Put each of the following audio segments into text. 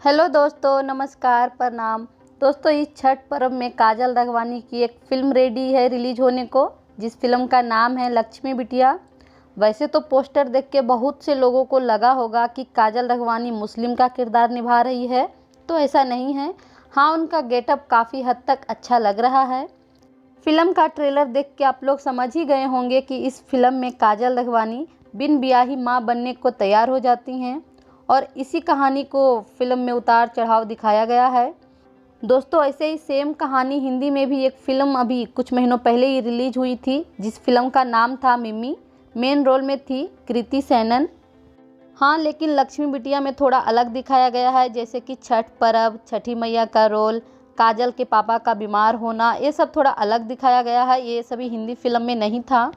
Hello दोस्तों, नमस्कार, प्रणाम। दोस्तों, इस छठ पर्व में काजल राघवानी की एक फ़िल्म रेडी है रिलीज होने को, जिस फिल्म का नाम है लक्ष्मी बिटिया। वैसे तो पोस्टर देख के बहुत से लोगों को लगा होगा कि काजल राघवानी मुस्लिम का किरदार निभा रही है, तो ऐसा नहीं है। हाँ, उनका गेटअप काफ़ी हद तक अच्छा लग रहा है। फिल्म का ट्रेलर देख के आप लोग समझ ही गए होंगे कि इस फिल्म में काजल राघवानी बिन ब्याही माँ बनने को तैयार हो जाती हैं और इसी कहानी को फिल्म में उतार चढ़ाव दिखाया गया है। दोस्तों, ऐसे ही सेम कहानी हिंदी में भी एक फ़िल्म अभी कुछ महीनों पहले ही रिलीज हुई थी, जिस फिल्म का नाम था मिमी। मेन रोल में थी कृति सेनन। हाँ, लेकिन लक्ष्मी बिटिया में थोड़ा अलग दिखाया गया है, जैसे कि छठ पर्व, छठी मैया का रोल, काजल के पापा का बीमार होना, ये सब थोड़ा अलग दिखाया गया है। ये सभी हिंदी फिल्म में नहीं था।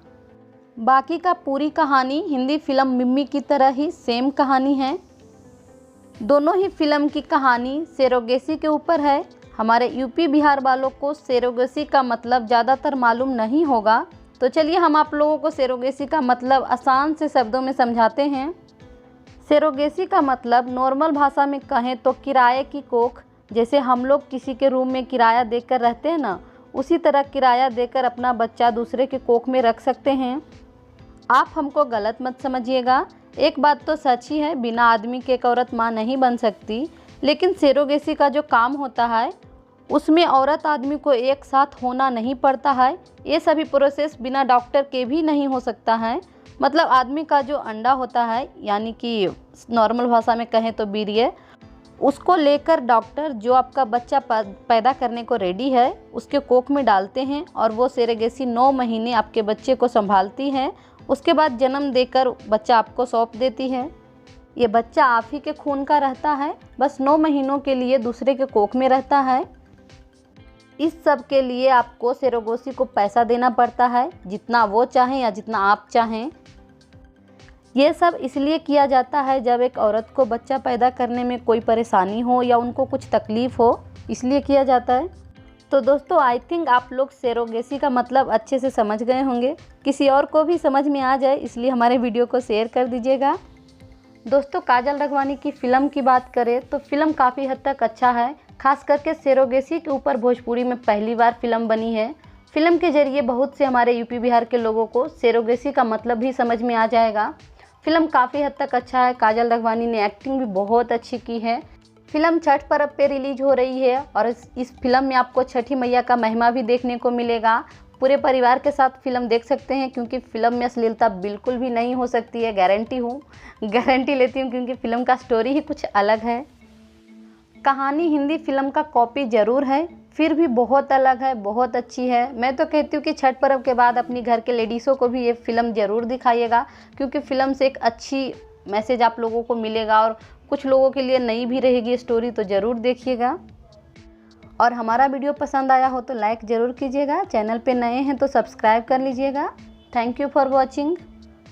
बाकी का पूरी कहानी हिंदी फिल्म मिमी की तरह ही सेम कहानी है। दोनों ही फिल्म की कहानी सेरोगेसी के ऊपर है। हमारे यूपी बिहार वालों को सेरोगेसी का मतलब ज़्यादातर मालूम नहीं होगा, तो चलिए हम आप लोगों को सेरोगेसी का मतलब आसान से शब्दों में समझाते हैं। सेरोगेसी का मतलब नॉर्मल भाषा में कहें तो किराए की कोख। जैसे हम लोग किसी के रूम में किराया देकर रहते हैं ना, उसी तरह किराया देकर अपना बच्चा दूसरे के कोख में रख सकते हैं। आप हमको गलत मत समझिएगा। एक बात तो सच ही है, बिना आदमी के एक औरत माँ नहीं बन सकती। लेकिन सेरोगेसी का जो काम होता है उसमें औरत आदमी को एक साथ होना नहीं पड़ता है। ये सभी प्रोसेस बिना डॉक्टर के भी नहीं हो सकता है। मतलब आदमी का जो अंडा होता है, यानी कि नॉर्मल भाषा में कहें तो वीर्य, उसको लेकर डॉक्टर जो आपका बच्चा पैदा करने को रेडी है उसके कोख में डालते हैं और वो सेरोगेसी 9 महीने आपके बच्चे को संभालती है। उसके बाद जन्म देकर बच्चा आपको सौंप देती है। ये बच्चा आप ही के खून का रहता है, बस 9 महीनों के लिए दूसरे के कोख में रहता है। इस सब के लिए आपको सेरोगेसी को पैसा देना पड़ता है, जितना वो चाहें या जितना आप चाहें। ये सब इसलिए किया जाता है जब एक औरत को बच्चा पैदा करने में कोई परेशानी हो या उनको कुछ तकलीफ़ हो, इसलिए किया जाता है। तो दोस्तों, आई थिंक आप लोग सेरोगेसी का मतलब अच्छे से समझ गए होंगे। किसी और को भी समझ में आ जाए इसलिए हमारे वीडियो को शेयर कर दीजिएगा। दोस्तों, काजल राघवानी की फ़िल्म की बात करें तो फिल्म काफ़ी हद तक अच्छा है। खास करके सेरोगेसी के ऊपर भोजपुरी में पहली बार फिल्म बनी है। फिल्म के जरिए बहुत से हमारे यूपी बिहार के लोगों को सेरोगेसी का मतलब भी समझ में आ जाएगा। फिल्म काफ़ी हद तक अच्छा है। काजल राघवानी ने एक्टिंग भी बहुत अच्छी की है। फिल्म छठ पर्व पे रिलीज हो रही है और इस फिल्म में आपको छठी मैया का महिमा भी देखने को मिलेगा। पूरे परिवार के साथ फिल्म देख सकते हैं, क्योंकि फिल्म में अश्लीलता बिल्कुल भी नहीं हो सकती है। गारंटी लेती हूँ, क्योंकि फिल्म का स्टोरी ही कुछ अलग है। कहानी हिंदी फिल्म का कॉपी ज़रूर है, फिर भी बहुत अलग है, बहुत अच्छी है। मैं तो कहती हूँ कि छठ पर्व के बाद अपनी घर के लेडीज़ों को भी ये फिल्म ज़रूर दिखाइएगा, क्योंकि फिल्म से एक अच्छी मैसेज आप लोगों को मिलेगा और कुछ लोगों के लिए नई भी रहेगी स्टोरी, तो ज़रूर देखिएगा। और हमारा वीडियो पसंद आया हो तो लाइक ज़रूर कीजिएगा। चैनल पे नए हैं तो सब्सक्राइब कर लीजिएगा। Thank you for watching.